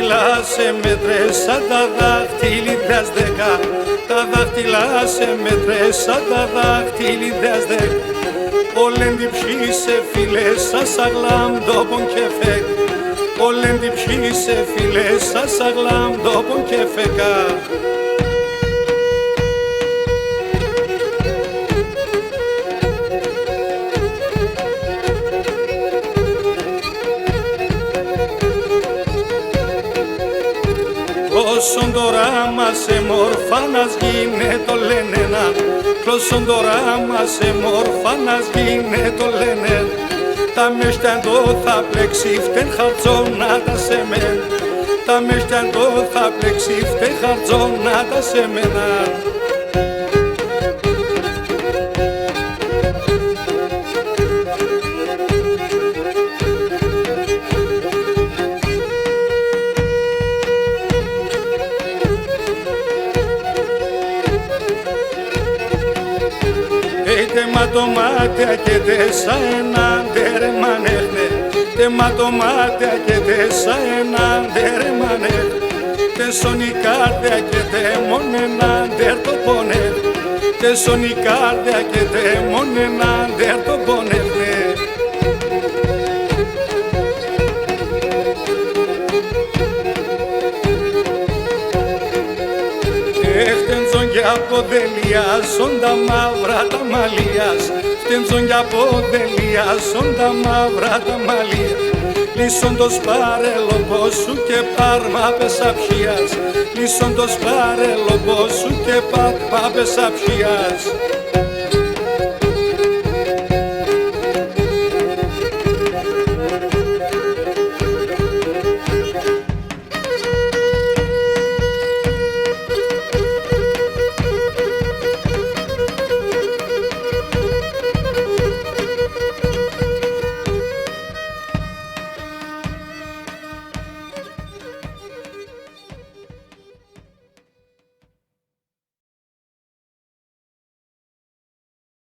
δάχτυλα σε μέτρες σαν τα δάχτυλιδες 10. Τα δάχτυλα σε μέτρες σαν τα δάχτυλιδες 10. Όλεν διψήσε φίλες σας αγλάμ τόπον και φεκ. Όλεν διψήσε φίλες σας αγλάμ τόπον και φεκά. Κλώσον το ράμα σε μορφάνας γίνε το λένε να. Κλώσον το ράμα σε μορφάνας γίνε το λένε. Τα μεστιαν το θα πλέξει φτεν χαρτζόνα σε μεν. Τα μεστιαν το θα πλέξει φτεν χαρτζόνα σε μένα. Ματομάτια και τέσα έναν τέρεμανέχνε. Τε ματομάτια και τέσα έναν τέρεμανέχνε. Τε σονικάρδια και τε μόν έναν τέρτο πόνε. Τε σονικάρδια και τε μόν έναν τέρτο πόνε. Και αποδελιάζον τα μαύρα τα μαλλίας. Φτέντζον και αποδελιάζον τα μαύρα τα μαλλίας. Λύσον το σπαρέλοπο σου και πάρμα πεσαψίας. Λύσον το σπαρέλοπο σου και πάρμα πεσαψίας.